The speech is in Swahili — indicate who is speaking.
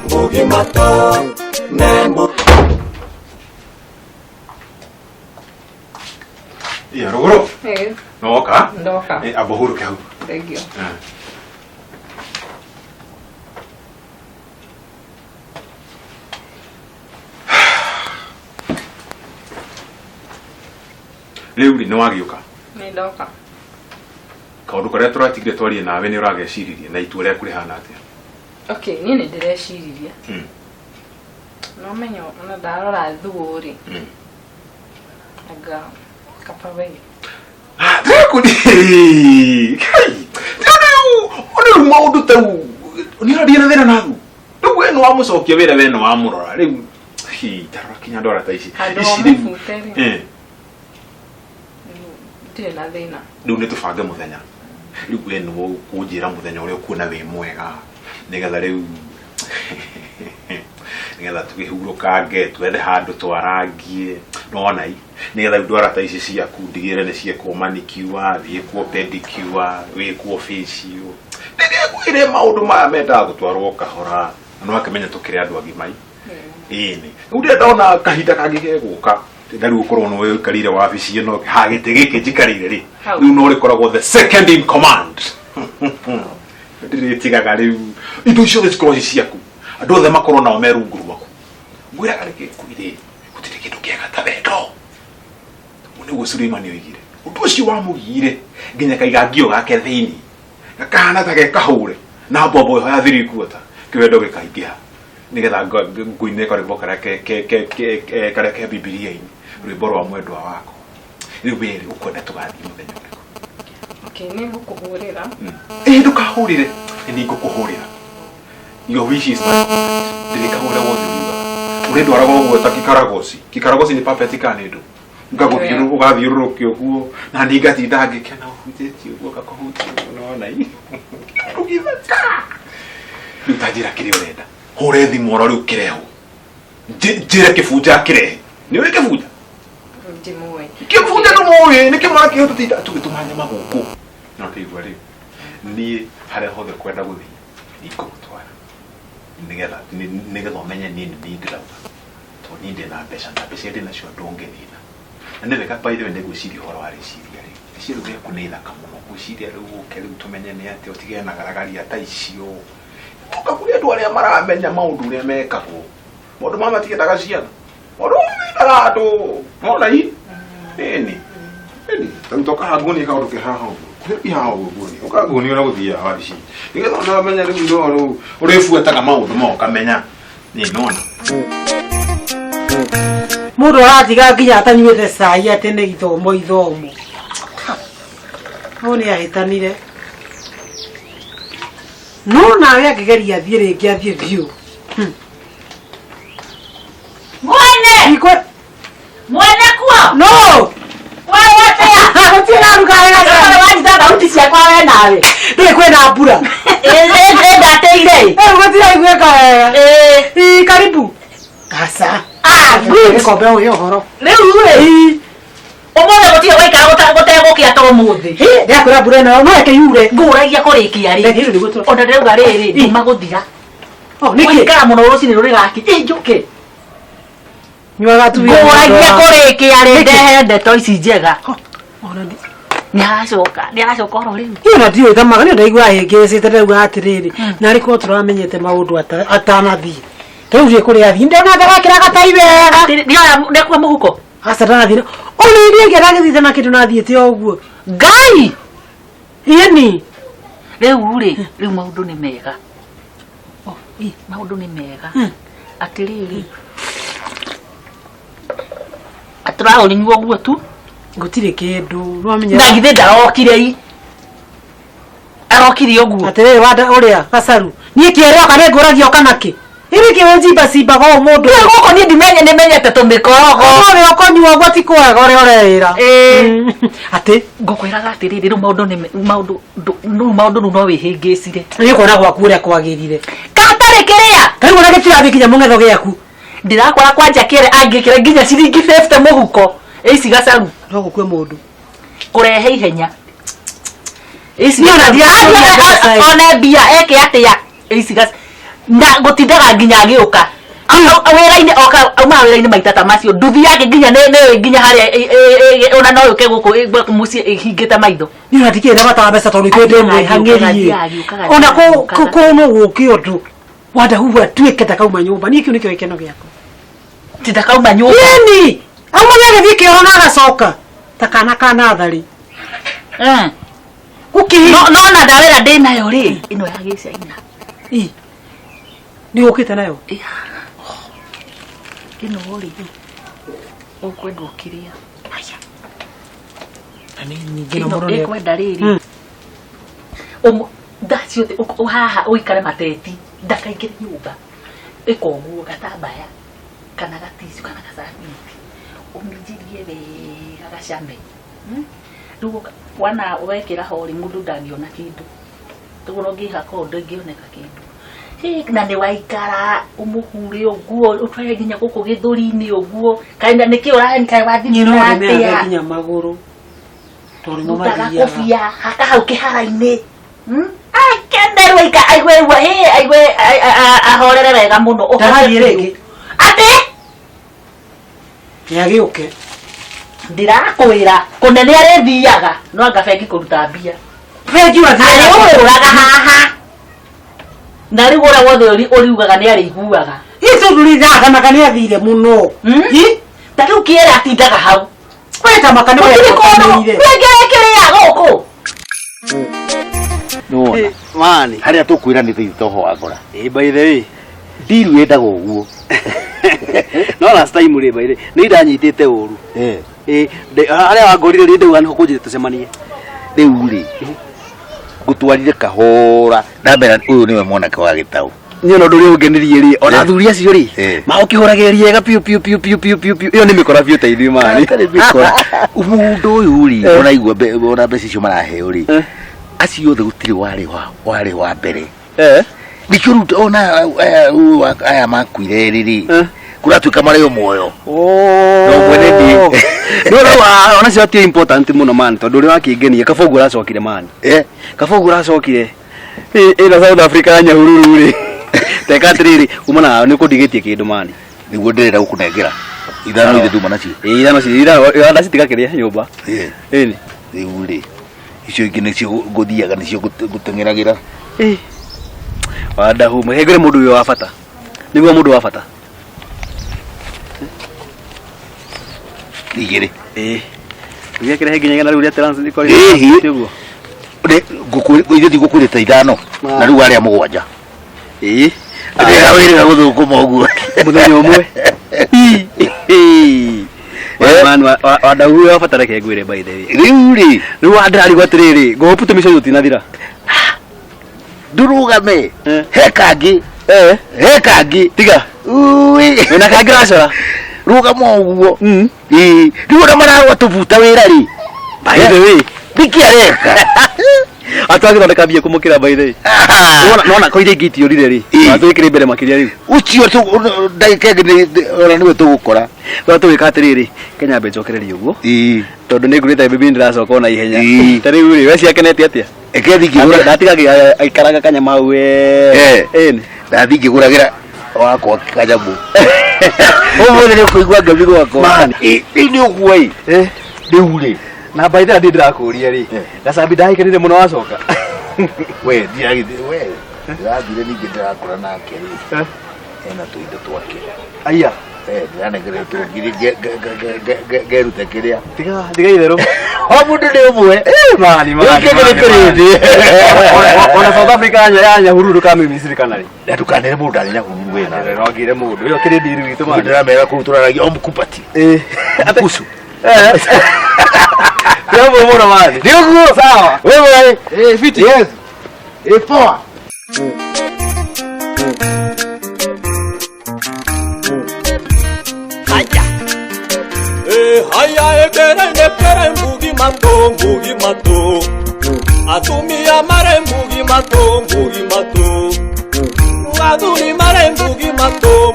Speaker 1: Bugimato, Nembo.
Speaker 2: Iya, Roro.
Speaker 3: Ndoka.
Speaker 2: Abohuru kau.
Speaker 3: Thank you.
Speaker 2: Leo ni wagiuka.
Speaker 3: Ndoka.
Speaker 2: Kaundu karia turatigire twarie nawe ni urageciririe na itua riaku rihana atia?
Speaker 3: Okay, ni ndireciria. No menyo na ndarora thuguri. Aga kapawe.
Speaker 2: Ndakudi. Kai. Ona maundu tau. Ni radia na thina naku. Ndugu eno wa mucokia wira weno wa murora. Riu tarora kinya ndora ta ici.
Speaker 3: Ici na thina.
Speaker 2: Riu ni tubange muthenya. Riu eno kunjira muthenya uria ukuona wi mwega. Nigetha riu nigetha tugihurukange twende handu twarangie nona nigetha ndwara ta ici ciaku ndigire ni ciekwo manicure wiekwo pedicure wiekwo facial ndigire maundu maya mendaga gutwarwo kahora no akamenya tukire andu agimai ini uria ndona kahinda kangi geguka ndari gukorwo no we karire wabici ino hagite giki njikarire ri riu no rikoragwo the second in command ndiritigaga riu indo icio cikorwo ciaku andu othe makorwo nao merunguru maku mwira areke kuire gutire kindu kiega ta wendo muniguo Suleiman oigire undu ucio wamugire nginya kaigangio gake thiini gakahana ta gekahure na mbombo ya thiri kuota kiwendo gikaingiha nigetha nguine karebo kareke bibilia-ini rwimbo rwa mwendwa wako riu wiri ukwenda tugathii muthenya uriku.
Speaker 3: Okay, ni ngukuhurira.
Speaker 2: Ndukahurire ni ngukuhurira. Your wish is my command. Ndikahura wothe uga urendwara gogweta kikaragosi ni perfect kanedo ngaguthiuru ugathiururukio guo na ndingatinda ngikena uhutetie guo gakuhutia unaona hii ugithaka utajira kiri urenda hure thimoro riu kireho njire kifunja kirehe ni uri kifunja
Speaker 3: ndimuwe
Speaker 2: kifunja no moye ni kimara kiyo tugitumanya maguku no kigwa riu ni hare hothe kwenda guthi ikutwara nigetha umenye nini ndirauga to ninde na mbeca ndina cio ndungenina na nĩ wega by the way nĩgwĩciria ũhoro wa rĩciria rĩ rĩciria rĩaku nĩ thaka mũno gwĩciria rĩu ũke rĩu tũmenye nĩ atĩ ũtige na garagaria ta icio ũka kũrĩ andũ arĩa maramenya maũndũ ũrĩa mekagwo maũndũ maya matigendaga ciana maũndũ mendaga andũ mona hii ĩni rĩu tũkahangũnia kaũndũ kĩhaha ũguo ihaha ũguo ũkangũnia ũrĩa gũthiaga wabici nĩgetha ũnamenya rĩu ũrĩbuataga maũndũ ma ũkamenya nĩ nona
Speaker 4: mundu aratiga nginya atanyuite cai ati ni ithomo no ni ahitanire no nawe akigeria thie ringi athie biu mwene kuo no wewe tia utina rugara na wajita dauti cia kwa we nawe ndi kwenda mbura ndateire gutira igweka karibu kasa good ko be uyo horo riu omwe gutire waikara gutegũkia to muthi ndakura mbura no no eke yure nguragia kurikia ri ona ndauga riri nduma guthira niki kara muno rucini rurigaki njuke nywaga tu nguragia kurikia ri ndehe ndeto ici njega ona ndi nĩaracoka oro rĩu ĩno ndiũĩ thamaga nĩ ndaigua ahĩngĩcĩte ndauga atĩrĩrĩ na arĩkorwo tũramenyete maũndũ atanathiĩ rĩu rĩ kũrĩa athiĩ ndona ndagakĩra gatai wega nĩakua mũhuko aca ndanathiĩ ona iria ingĩ ndagĩthiĩte na kĩndũ nathiĩte o ũguo ngai ĩni rĩu maũndũ nĩ mega maũndũ nĩ mega atĩrĩrĩ atũraũrĩnyuo ũguo tu gutire kindu nwamenya ndagithe ndarokire arokire uguo atere wada uria gacaru nie kiere okane nguragia okanaki iri kiwenjimba simba go mundu goko nie ndimenye nimenyete tumikorogo ore okonywa uguo ti kwega ore orera ati ngukwiraga atiriri ru maundu no wihingicire ni kuona gwaku uria kwagirire katare kiria kai wona gitirathi kinya mungetho giaku ndirakora kwanja kire angikire nginya ciringi 50 muhuko isi gacaru no gukwe mundu kurehe ihenya isi ona dia ona bia eke atia Isigas na gotindaga nginya agioka. Awera-ini oka auma awera-ini maitata macio nduthi yake nginya ne nginya haria ona no yuke guku muci hingita maitho.
Speaker 5: Ni hatikie na bata mbeca tondu twende mwe hangerie. Ona ko no guki undu. Wada huwa tuike takauma nyumba. Ni nikio ikeno giako.
Speaker 4: Titakauma nyumba.
Speaker 5: Yeni. Amwe yake thike ona agacoka. Takana kana thari. Kuki
Speaker 4: no na ndawera ndinayo ri ino yagicia ina.
Speaker 5: Ni ukite nayo.
Speaker 4: Kino hori ukwenda ukiria aya
Speaker 5: ani nyingine moro ni
Speaker 4: ekwenda riri dacio te haha uikare mateti ndakaingire nyumba ikoguo gatambaya kana gatisi kana gasabiti uminjirie wega gacame rugo wana wekira hori mundu ndangiona kindu tugoro ngiha kondo ngioneka kindu na ne waikara umuhure oguo utwaye ginya guko githuri-ini oguo kaina niki uraheni kai wathini atia
Speaker 5: ginya maguru tori mo
Speaker 4: magia kofia haka hau kihara-ini ai kenderwa ika aigwe ahorere wega muno
Speaker 5: ndahari rigi
Speaker 4: ate
Speaker 5: yagiuke
Speaker 4: ndirakwira kunene arethiaga no anga bengi kuruta mbia
Speaker 5: bengi wathiaga
Speaker 4: uraga haha na rigora wothe uriugaga ni ariguaga
Speaker 5: ico ndurizaga makani athire muno
Speaker 4: tatu kiera atindaga hau
Speaker 5: kweta makani wa
Speaker 4: yakoire wegerekeria goko
Speaker 6: no mani haria tukwira ni thitoho wagora by the way ndiru yendaga uguo no last time ri by the ni ndanyitite uru haria wangorire ri ndauga ni kunjite tucemanie riu ri gutwarire kahora ndambera uyu niwe mwanake wa gitau nyono nduri ungenirie ri ona thuri acio ri maukihurageria ega piu iyo ni mikora biu teithio mani mundu uyu ri ona igua ona mbeca icio maraheo ri acio othe gutiri wari wa mbere nikiruta ona aya makuire riri kuratuika mareo muoyo no mwene ndi no ona cio ti important muno man tondu ri wakingenia kabogu racokire man kabogu racokire ina South Africa nyahururu ri teka triri umana ni kudigetie kindu man niguo ndirenda gukunengera ithano ithe nduma nacio ithano ithano ndacitigakiria nyumba ni riu ri icio ingi nicio nguthiaga nicio gutengeragira wada hu hegere mundu uyo wa bata niguo mundu wa bata igere uyekere heginya na riu trans iko tiguo ithe ti gukurita ithano na riu aria mugwanja ndira wira guthukuma uguo muthenya umwe man wada hu wa bata reke ngwire by the way riu wada riu atiriri ngoputa mico yutinathira ndurugame hekangi hekangi tiga ui na kagrasha rugama uguo riu na maragwa tubuta wira ri by the way dikiareka atwagira bia kumukira by the way nona koire giti yorire ri atwikire mbere makiria riu ucio tu ndaikenge ora niwe tugukora twatwika atiriri Kenya mbejokereria uguo tondu ni ngurite bibi ndiracoka ona ihenya tari uri we ciakenete atia ekethi ngigura ndatiga aikaraga kanyama we ndathi ngiguragira wakwa kanyamu umuthi ni kuigua ngabi gwako man ni ugwai ndiuri na by the way ndirakuria ri ndacabi ndaikenire muno wacoka we ndiagithire we ndathire ningi ndirakura nake ri ena tuindo twake aya ndanegere tu ngiri gerute kiria tiga itherũ o mundu ni umwe mani ona South Africa ya hururu kama Misiri kana ri ndadukanire mundu ari nyahururu wena rogire mundu iyo kiri ndiru gitu mani ndiramera kuturaragia omukupati atakusu Jambo mbona mani ndio sawa wewe fiti yes poa
Speaker 1: haya ekere mbugi mato atumia mare mbugi mato aduri mare mbugi mato